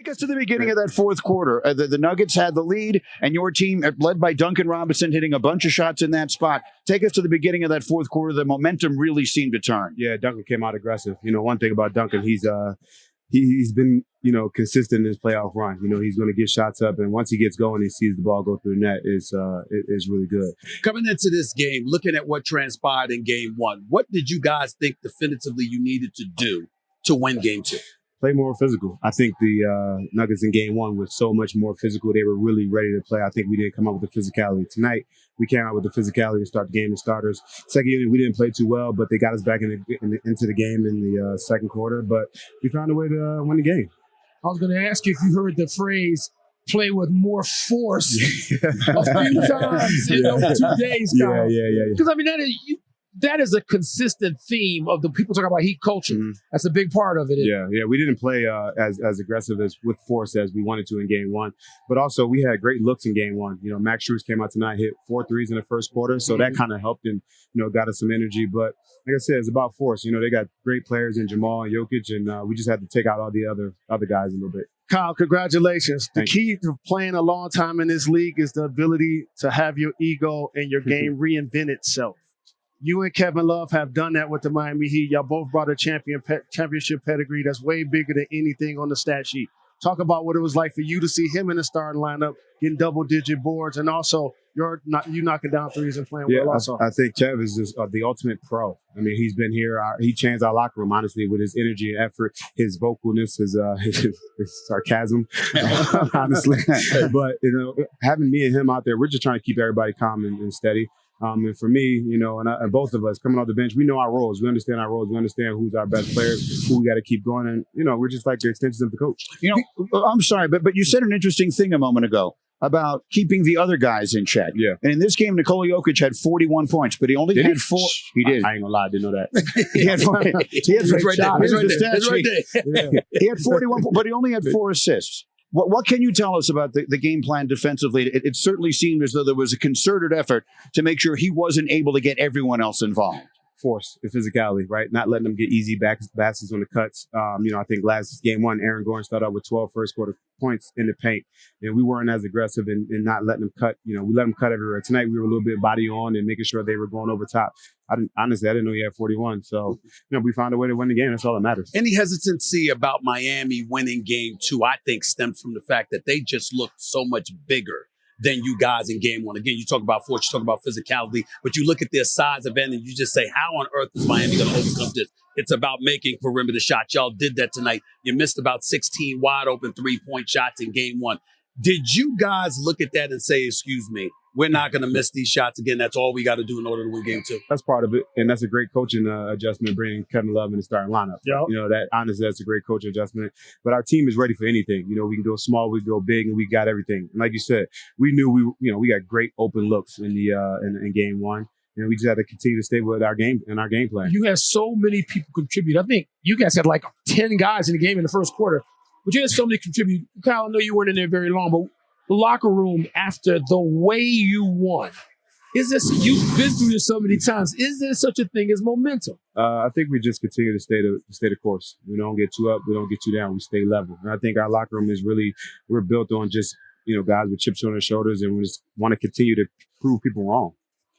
Take us to the beginning of that fourth quarter. The Nuggets had the lead, and your team, led by Duncan Robinson, hitting a bunch of shots in that spot. Take us to the beginning of that fourth quarter. The momentum really seemed to turn. Yeah, Duncan came out aggressive. One thing about Duncan, he's been, consistent in his playoff run. He's going to get shots up, and once he gets going, he sees the ball go through the net. Is really good. Coming into this game, looking at what transpired in game one, what did you guys think definitively you needed to do to win game two? Play more physical. I think the Nuggets in game one were so much more physical. They were really ready to play. I think we didn't come out with the physicality. Tonight, we came out with the physicality to start the game as starters. Second unit, we didn't play too well, but they got us back into the game in the second quarter. But we found a way to win the game. I was going to ask you if you heard the phrase, play with more force a few times in those 2 days, Kyle. Yeah. Because, that is a consistent theme of the people talking about heat culture. Mm-hmm. That's a big part of it. Yeah. We didn't play as aggressive with force as we wanted to in game one. But also, we had great looks in game one. Max Strus came out tonight, hit 4 threes in the first quarter. So that kind of helped and, got us some energy. But like I said, it's about force. They got great players in Jamal and Jokic, and we just had to take out all the other guys a little bit. Kyle, congratulations. The key to playing a long time in this league is the ability to have your ego and your game reinvent itself. You and Kevin Love have done that with the Miami Heat. Y'all both brought a championship pedigree that's way bigger than anything on the stat sheet. Talk about what it was like for you to see him in the starting lineup, getting double-digit boards, and also you knocking down threes and playing well also. I think Kev is just the ultimate pro. He's been here. He changed our locker room, honestly, with his energy and effort, his vocalness, his sarcasm, honestly. But, having me and him out there, we're just trying to keep everybody calm and steady. And for me, and both of us coming off the bench, we know our roles. We understand our roles. We understand who's our best players, who we got to keep going. And, we're just like the extensions of the coach. I'm sorry, but you said an interesting thing a moment ago about keeping the other guys in check. Yeah. And in this game, Nikola Jokic had 41 points, but he only had 4. He did. I ain't gonna lie, I didn't know that. He had 4. He had 41, but he only had 4 assists. What can you tell us about the game plan defensively? It certainly seemed as though there was a concerted effort to make sure he wasn't able to get everyone else involved. Force and physicality, right? Not letting them get easy baskets on the cuts. I think last game one, Aaron Gordon started out with 12 first quarter points in the paint, and we weren't as aggressive in not letting them cut. We let them cut everywhere. Tonight, we were a little bit body on and making sure they were going over top. I didn't know he had 41. So, we found a way to win the game. That's all that matters. Any hesitancy about Miami winning game two, I think, stems from the fact that they just looked so much bigger than you guys in game one. Again, you talk about force, you talk about physicality, but you look at their size of end and you just say, how on earth is Miami going to overcome this? It's about making perimeter shots. Y'all did that tonight. You missed about 16 wide open 3-point shots in game one. Did you guys look at that and say, excuse me, we're not going to miss these shots again? That's all we got to do in order to win game two. That's part of it. And that's a great coaching adjustment, bringing Kevin Love in the starting lineup. Yep. Honestly, that's a great coaching adjustment. But our team is ready for anything. We can go small, we can go big, and we got everything. And like you said, we knew we got great open looks in the in game one. And we just had to continue to stay with our game and our game plan. You had so many people contribute. I think you guys had like 10 guys in the game in the first quarter. But you had so many contribute. Kyle, I know you weren't in there very long, but the locker room after the way you won, you've been through this so many times. Is there such a thing as momentum? I think we just continue to stay the course. We don't get too up, we don't get too down. We stay level. And I think our locker room is we're built on just guys with chips on their shoulders, and we just want to continue to prove people wrong.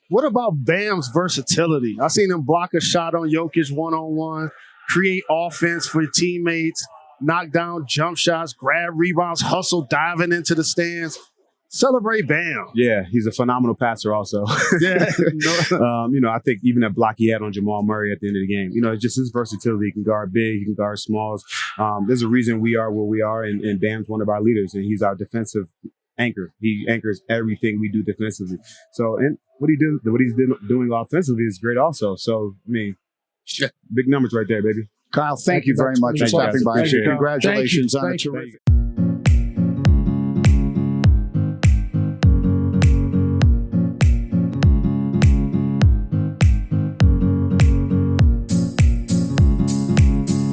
What about Bam's versatility? I seen him block a shot on Jokic one-on-one, create offense for teammates, knock down jump shots, grab rebounds, hustle, diving into the stands. Celebrate Bam. Yeah, he's a phenomenal passer also. Yeah. I think even that block he had on Jamal Murray at the end of the game, it's just his versatility. He can guard big, he can guard smalls. There's a reason we are where we are, and Bam's one of our leaders, and he's our defensive anchor. He anchors everything we do defensively. So, and what he's doing offensively is great also. So, big numbers right there, baby. Kyle, thank you very much for stopping by. Congratulations on a terrific.